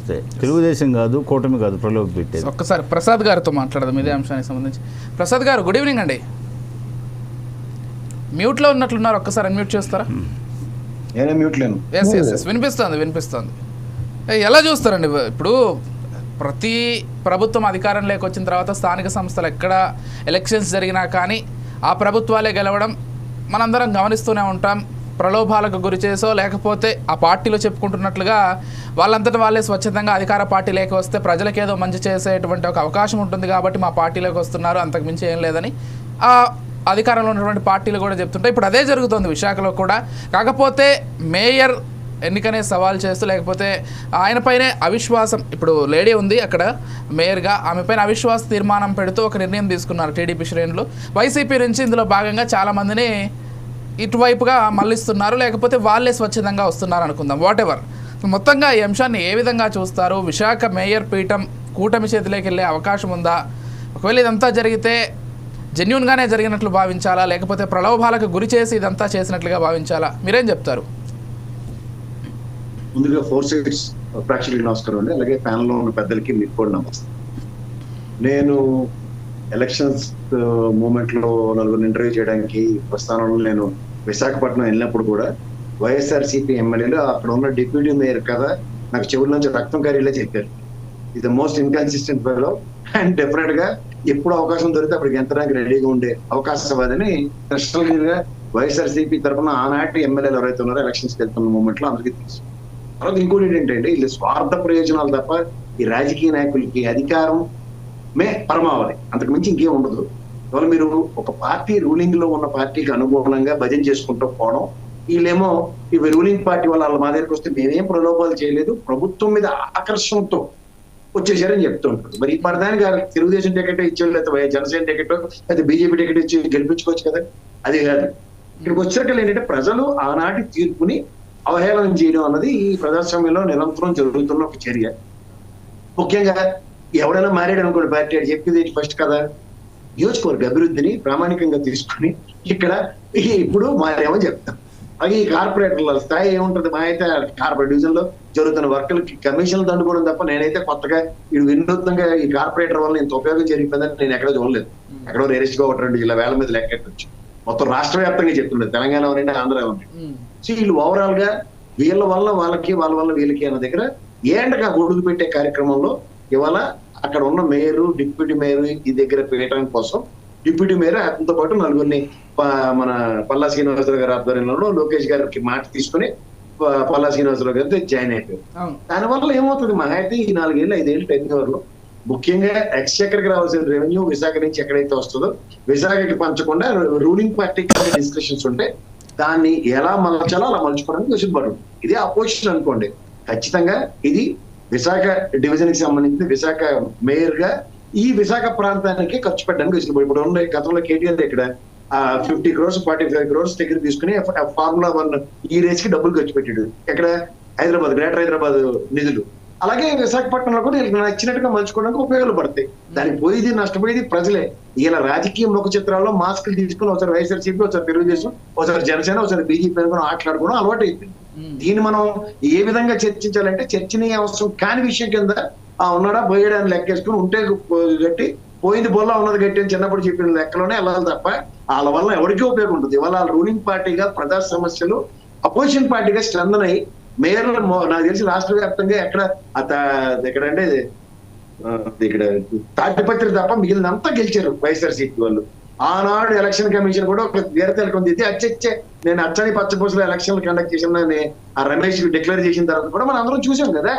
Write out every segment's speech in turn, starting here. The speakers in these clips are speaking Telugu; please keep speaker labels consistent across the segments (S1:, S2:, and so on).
S1: వస్తే. తెలుగుదేశం కాదు, కూటమి కాదు, ప్రలోభ పెట్టేది.
S2: ఒక్కసారి ప్రసాద్ గారితో మాట్లాడదాం ఇదే అంశానికి సంబంధించి. ప్రసాద్ గారు, గుడ్ ఈవినింగ్ అండి. మ్యూట్లో ఉన్నట్లున్నారు, ఒక్కసారి అన్మ్యూట్ చేస్తారా? వినిపిస్తుంది. ఎలా చూస్తారండి ఇప్పుడు ప్రతి ప్రభుత్వం అధికారంలోకి వచ్చిన తర్వాత స్థానిక సంస్థలు ఎక్కడ ఎలక్షన్స్ జరిగినా కానీ ఆ ప్రభుత్వాలే గెలవడం మనందరం గమనిస్తూనే ఉంటాం. ప్రలోభాలకు గురి చేసో లేకపోతే ఆ పార్టీలో చెప్పుకుంటున్నట్లుగా వాళ్ళంతటా వాళ్ళే స్వచ్ఛందంగా అధికార పార్టీలోకి వస్తే ప్రజలకేదో మంచి చేసేటువంటి ఒక అవకాశం ఉంటుంది కాబట్టి మా పార్టీలోకి వస్తున్నారు, అంతకుమించి ఏం లేదని ఆ అధికారంలో ఉన్నటువంటి పార్టీలు కూడా చెప్తుంటాయి. ఇప్పుడు అదే జరుగుతుంది విశాఖలో కూడా. కాకపోతే మేయర్ ఎన్నికనే సవాల్ చేస్తూ లేకపోతే ఆయనపైనే అవిశ్వాసం, ఇప్పుడు లేడీ ఉంది అక్కడ మేయర్గా, ఆమెపైన అవిశ్వాస తీర్మానం పెడుతూ ఒక నిర్ణయం తీసుకున్నారు టీడీపీ శ్రేణులు. వైసీపీ నుంచి ఇందులో భాగంగా చాలామందిని ఇటువైపుగా మళ్ళిస్తున్నారు, లేకపోతే వాళ్ళే స్వచ్ఛందంగా వస్తున్నారు అనుకుందాం, వాట్ ఎవర్. మొత్తంగా ఈ అంశాన్ని ఏ విధంగా చూస్తారు? విశాఖ మేయర్ పీఠం కూటమి చేతిలోకి వెళ్ళే అవకాశం ఉందా? ఒకవేళ ఇదంతా జరిగితే జెన్యూన్గానే జరిగినట్లు భావించాలా, లేకపోతే ప్రలోభాలకు గురి చేసి ఇదంతా చేసినట్లుగా భావించాలా? మీరేం చెప్తారు?
S3: ముందుగా 4 సైడ్స్ ప్రేక్షకులకి నమస్కారం అండి, అలాగే ప్యానల్లో ఉన్న పెద్దలకి మీకు కూడా నమస్తే. నేను ఎలక్షన్స్ మూమెంట్ లో నలుగురిని ఇంటర్వ్యూ చేయడానికి ప్రస్థానంలో నేను విశాఖపట్నం వెళ్ళినప్పుడు కూడా వైఎస్ఆర్సీపీ ఎమ్మెల్యేలు అక్కడ ఉన్న డిప్యూటీ మేయర్ కదా నాకు చెవుల నుంచి రక్తం కరీలే చెప్పారు. ఇది most inconsistent fellow and definite గా ఎప్పుడు అవకాశం దొరికితే అప్పటికి ఎంతడానికి రెడీగా ఉండే అవకాశవాదని నేషనల్ గా వైఎస్ఆర్సీపీ తరఫున ఆనాటి ఎమ్మెల్యేలు ఎవరైతే ఉన్నారో ఎలక్షన్స్కి వెళ్తున్న మూమెంట్ లో అందరికీ తెలుసు. తర్వాత ఇంకోటి ఏంటంటే వీళ్ళు స్వార్థ ప్రయోజనాలు తప్ప ఈ రాజకీయ నాయకులకి అధికారం మే పరమావధి, అంతకు మించి ఇంకేం ఉండదు. ఇవాళ మీరు ఒక పార్టీ రూలింగ్ లో ఉన్న పార్టీకి అనుగుణంగా భజన చేసుకుంటూ పోవడం, వీళ్ళేమో ఇవి రూలింగ్ పార్టీ వాళ్ళ మా దగ్గరికి వస్తే మేమేం ప్రలోభాలు చేయలేదు, ప్రభుత్వం మీద ఆకర్షణతో వచ్చేసారని చెప్తూ ఉంటారు. మరి ఈ పరదానికి తెలుగుదేశం టికెట్ ఇచ్చేవాళ్ళు, లేకపోతే జనసేన టికెట్, లేకపోతే బీజేపీ టికెట్ ఇచ్చి గెలిపించుకోవచ్చు కదా. అది కాదు. ఇక్కడికి వచ్చాక ఏంటంటే ప్రజలు ఆనాటి తీర్పుని అవహేళన చేయడం అన్నది ఈ ప్రజాస్వామ్యంలో నిరంతరం జరుగుతున్న ఒక చర్య. ముఖ్యంగా ఎవడైనా మారాడు అనుకోండి పార్టీ అని చెప్పింది ఫస్ట్ కదా, నియోజకవర్గ అభివృద్ధిని ప్రామాణికంగా తీసుకుని ఇక్కడ ఇప్పుడు మారేమని చెప్తాం. అలాగే ఈ కార్పొరేటర్ల స్థాయి ఏముంటుంది, మా అయితే కార్పొరేట్ డివిజన్ లో జరుగుతున్న వర్కులకి కమిషన్లు దండుకోవడం తప్ప నేనైతే కొత్తగా ఇది వినూత్నంగా ఈ కార్పొరేటర్ వల్ల ఇంత ఉపయోగం జరిగిపోయిందని నేను ఎక్కడ చూడలేదు. ఎక్కడో రేరెస్ట్ గా 1-2 జిల్లా వేల మీద లెక్కెట్టచ్చు. మొత్తం రాష్ట్ర వ్యాప్తంగా చెప్తుండదు, తెలంగాణ ఉండండి, ఆంధ్ర ఉండండి. సో వీళ్ళు ఓవరాల్ గా వీళ్ళ వల్ల వాళ్ళకి, వాళ్ళ వల్ల వీళ్ళకి అన్న దగ్గర ఏంటగా గొడుగు పెట్టే కార్యక్రమంలో ఇవాళ అక్కడ ఉన్న మేయరు, డిప్యూటీ మేయర్ ఈ దగ్గర పెట్టడం కోసం డిప్యూటీ మేయర్ అతనితో పాటు నలుగురిని మన పల్లా శ్రీనివాసరావు గారి ఆధ్వర్యంలో లోకేష్ గారికి మాట తీసుకుని పల్లా శ్రీనివాసరావు గారితో జాయిన్ అయిపోయారు. దానివల్ల ఏమవుతుంది, మహా అయితే ఈ 4 ఏళ్ళు 5 ఏళ్ళు టెన్యూర్ లో ముఖ్యంగా ఎక్స్‌చెక్కర్‌కి రావాల్సిన రెవెన్యూ విశాఖ నుంచి ఎక్కడైతే వస్తుందో విశాఖకి పంచకుండా రూలింగ్ పార్టీకి డిస్కషన్స్ ఉంటే దాన్ని ఎలా మలచాలో అలా మలుచుకోవడానికి వెసులుబాటు. ఇదే అపోజిషన్ అనుకోండి, ఖచ్చితంగా ఇది విశాఖ డివిజన్ కి సంబంధించి విశాఖ మేయర్ గా ఈ విశాఖ ప్రాంతానికి ఖర్చు పెట్టడానికి వెసులుబాటు. ఇప్పుడు ఉన్న గతంలో కేటీఆర్ ఇక్కడ 50 crores 45 crores దగ్గర తీసుకుని ఫార్ములా 1 ఈ రేస్ కి డబ్బులు ఖర్చు పెట్టాడు. ఎక్కడ హైదరాబాద్, గ్రేటర్ హైదరాబాద్ నిధులు. అలాగే విశాఖపట్నంలో కూడా వీళ్ళకి నచ్చినట్టుగా మలుచుకోవడానికి ఉపయోగాలు పడతాయి. దానికి పోయేది నష్టపోయేది ప్రజలే. ఇలా రాజకీయ ముఖ చిత్రాల్లో మాస్కులు తీసుకుని ఒకసారి వైఎస్ఆర్సీపీ, ఒకసారి తెలుగుదేశం, ఒకసారి జనసేన, ఒకసారి బీజేపీ అనుకుని ఆటలాడుకోవడం అలవాటు అయిపోయింది. దీన్ని మనం ఏ విధంగా చర్చించాలంటే చర్చనీయాంశం కాని విషయం కింద ఉన్నాడా పోయాడా అని లెక్కేసుకుని ఉంటే గట్టి, పోయింది బొల్లా ఉన్నది గట్టి అని చిన్నప్పుడు చెప్పిన లెక్కలోనే వెళ్ళాలి తప్ప వాళ్ళ వల్ల ఎవరికీ ఉపయోగం ఉంటుంది. ఇవాళ రూలింగ్ పార్టీగా ప్రజా సమస్యలు అపోజిషన్ పార్టీగా స్ట్రెంథన్ అయ్యి మేయర్ నాకు తెలిసి రాష్ట్ర వ్యాప్తంగా ఎక్కడంటే ఇక్కడ తాటిపత్రి తప్ప మిగిలినంతా గెలిచారు వైఎస్ఆర్సీపీ వాళ్ళు. ఆనాడు ఎలక్షన్ కమిషన్ కూడా ఒక తీరతెలకొంది. అచ్చే నేను అచ్చని పచ్చపూసలో ఎలక్షన్లు కండక్ట్ చేసిన ఆ రమేష్ డిక్లేర్ చేసిన తర్వాత కూడా మనం అందరం చూసాం కదా.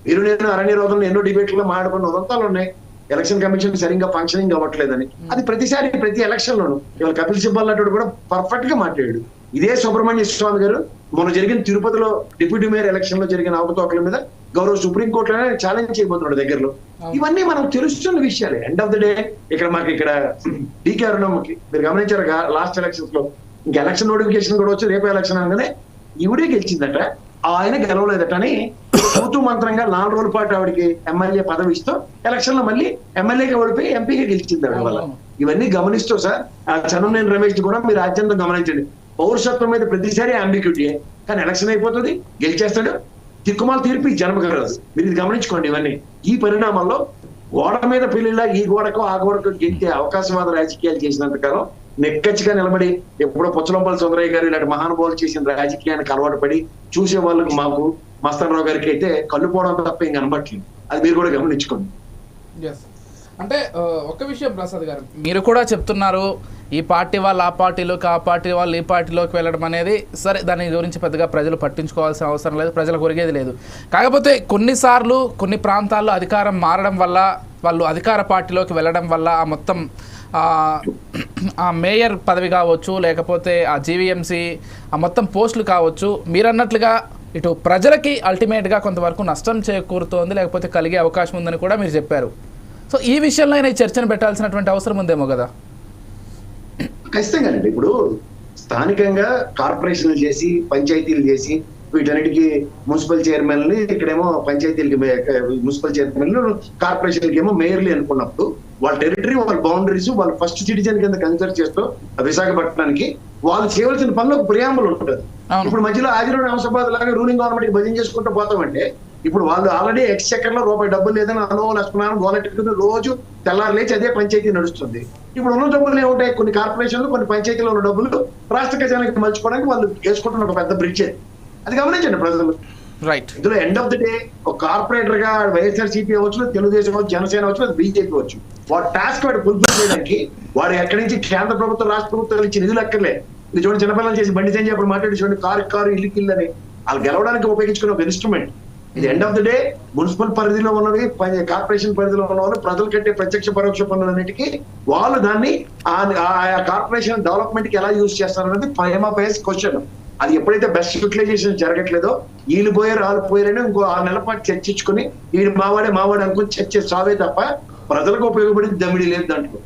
S3: మీరు నేను అరణ్య రోజుల్లో ఎన్నో డిబేట్లలో మాట్లాడుకున్న ఉదంతాలు ఉన్నాయి. ఎలక్షన్ కమిషన్ సరిగ్గా ఫంక్షనింగ్ అవ్వట్లేదని. అది ప్రతిసారి ప్రతి ఎలక్షన్ లోను ఇవాళ కపిల్ సిబ్బల్ నటుడు కూడా పర్ఫెక్ట్ గా మాట్లాడాడు. ఇదే సుబ్రహ్మణ్య స్వామి గారు మొన్న జరిగిన తిరుపతిలో డిప్యూటీ మేయర్ ఎలక్షన్ లో జరిగిన అవకతవకల మీద గౌరవ సుప్రీంకోర్టులోనే ఛాలెంజ్ చేయబోతున్నాడు దగ్గరలో. ఇవన్నీ మనం తెలుస్తున్న విషయాలే. ఎండ్ ఆఫ్ ద డే ఇక్కడ మాకు ఇక్కడ డీకే అరుణమ్మకి మీరు గమనించారు లాస్ట్ ఎలక్షన్స్ లో ఇంకా ఎలక్షన్ నోటిఫికేషన్ కూడా వచ్చి రేపు ఎలక్షన్ అనగానే ఈవిడే గెలిచిందట, ఆయన గెలవలేదట అని తూతూ మంత్రంగా 4 రోజుల పాటు ఆవిడకి ఎమ్మెల్యే పదవి ఇస్తూ ఎలక్షన్ లో మళ్ళీ ఎమ్మెల్యేగా ఓడిపోయి ఎంపీగా గెలిచింది ఆవిడ వల్ల. ఇవన్నీ గమనిస్తూ సార్ చంద్రనేని రమేష్ కూడా మీరు రాజ్యాంగం గమనించండి. పౌరసత్వం మీద ప్రతిసారి అంబిక్యూటీ, కానీ ఎలక్షన్ అయిపోతుంది, గెలిచేస్తాడు, దిక్కుమాల తీర్పు ఈ జన్మకు రాదు. మీరు ఇది గమనించుకోండి. ఇవన్నీ ఈ పరిణామాల్లో గోడ మీద పెళ్లిలా ఈ గోడకు ఆ గోడకు గెంటే అవకాశవాద రాజకీయాలు చేసినంత కాలం నెక్కచ్చిగా నిలబడి ఎప్పుడో పుచ్చలంపల్లి సుందరయ్య గారు ఇలాంటి మహానుభావులు చేసిన రాజకీయానికి అలవాటు పడి చూసే వాళ్ళకు మాకు మస్తానరావు గారికి అయితే కళ్ళు పోవడం తప్ప ఇంక అనబట్లేదు. అది మీరు కూడా గమనించుకోండి.
S2: అంటే ఒక విషయం ప్రసాద్ గారు, మీరు కూడా చెప్తున్నారు ఈ పార్టీ వాళ్ళు ఆ పార్టీలోకి, ఆ పార్టీ వాళ్ళు ఈ పార్టీలోకి వెళ్ళడం అనేది సరే, దాని గురించి పెద్దగా ప్రజలు పట్టించుకోవాల్సిన అవసరం లేదు, ప్రజలకు ఒరిగేది లేదు. కాకపోతే కొన్నిసార్లు కొన్ని ప్రాంతాల్లో అధికారం మారడం వల్ల, వాళ్ళు అధికార పార్టీలోకి వెళ్ళడం వల్ల ఆ మొత్తం ఆ మేయర్ పదవి కావచ్చు, లేకపోతే ఆ జీవీఎంసీ ఆ మొత్తం పోస్టులు కావచ్చు, మీరన్నట్లుగా ఇటు ప్రజలకి అల్టిమేట్గా కొంతవరకు నష్టం చేకూరుతోంది, లేకపోతే కలిగే అవకాశం ఉందని కూడా మీరు చెప్పారు. సో ఈ విషయంలో అయినా ఈ చర్చను పెట్టాల్సినటువంటి అవసరం ఉందేమో కదా?
S3: ఖచ్చితంగా అండి. ఇప్పుడు స్థానికంగా కార్పొరేషన్లు చేసి పంచాయతీలు చేసి వీటన్నిటికీ మున్సిపల్ చైర్మన్లు, ఇక్కడేమో పంచాయతీలకి మున్సిపల్ చైర్మన్లు, కార్పొరేషన్లకి ఏమో మేయర్లు అనుకున్నప్పుడు వాళ్ళ టెరిటరీ, వాళ్ళ బౌండరీస్, వాళ్ళ ఫస్ట్ సిటిజన్ కింద కన్సిడర్ చేస్తూ విశాఖపట్నానికి వాళ్ళు చేయవలసిన పనిలో ఒక ప్రియాంబుల్ ఉంటుంది. ఇప్పుడు మధ్యలో ఆదిలోని హంసాబాద్ లాగా రూలింగ్ గవర్నమెంట్ కి భజన చేసుకుంటూ పోతామంటే ఇప్పుడు వాళ్ళు ఆల్రెడీ ఎక్స్చెక్కర్ లో రూపాయి డబ్బులు లేదని అనుభవం గోలెట్టుకుని రోజు తెల్లారు లేచి అదే పంచాయతీ నడుస్తుంది. ఇప్పుడు ఉన్న డబ్బులు ఏముంటాయి, కొన్ని కార్పొరేషన్లు కొన్ని పంచాయతీలో ఉన్న డబ్బులు రాష్ట్ర ఖజానాకి మలుచుకోవడానికి వాళ్ళు వేసుకుంటున్న ఒక పెద్ద బ్రిడ్జ్. అది గమనించండి ప్రజలు.
S2: రైట్.
S3: ఇందులో ఎండ్ ఆఫ్ ది డే ఒక కార్పొరేటర్ గా వైఎస్ఆర్సీపీ అవచ్చు, తెలుగుదేశం అవచ్చు, జనసేన అవచ్చు, బీజేపీ అవచ్చు, వాడు టాస్క్ వాడు ఫుల్ఫిల్ చేయడానికి వాడు ఎక్కడి నుంచి కేంద్ర ప్రభుత్వం రాష్ట్ర ప్రభుత్వాలు ఇచ్చి నిధులు అక్కర్లే. ఇది చూడండి, చిన్నపిల్లలు చేసి బండి సంజయ్ అప్పుడు మాట్లాడి చూడండి, కారు ఇల్లు అని వాళ్ళు గెలవడానికి ఉపయోగించుకునే ఒక ఇన్స్ట్రుమెంట్ ఇది. End of the day municipal పరిధిలో ఉన్నవి, కార్పొరేషన్ పరిధిలో ఉన్న వాళ్ళు ప్రజలు కట్టే ప్రత్యక్ష పరోక్ష పనులన్నిటికీ వాళ్ళు దాన్ని ఆ కార్పొరేషన్ డెవలప్మెంట్ కి ఎలా యూజ్ చేస్తారనేది ప్రైమా ఫేస్ క్వశ్చన్. అది ఎప్పుడైతే బెస్ట్ యూటిలైజేషన్ జరగట్లేదో వీళ్ళు పోయారు వాళ్ళు పోయారని ఇంకో 6 నెలల పాటు చర్చించుకుని వీడు మావాడే అనుకుని చర్చ సావే తప్ప ప్రజలకు ఉపయోగపడింది దమ్మిడి లేదు దాంట్లో.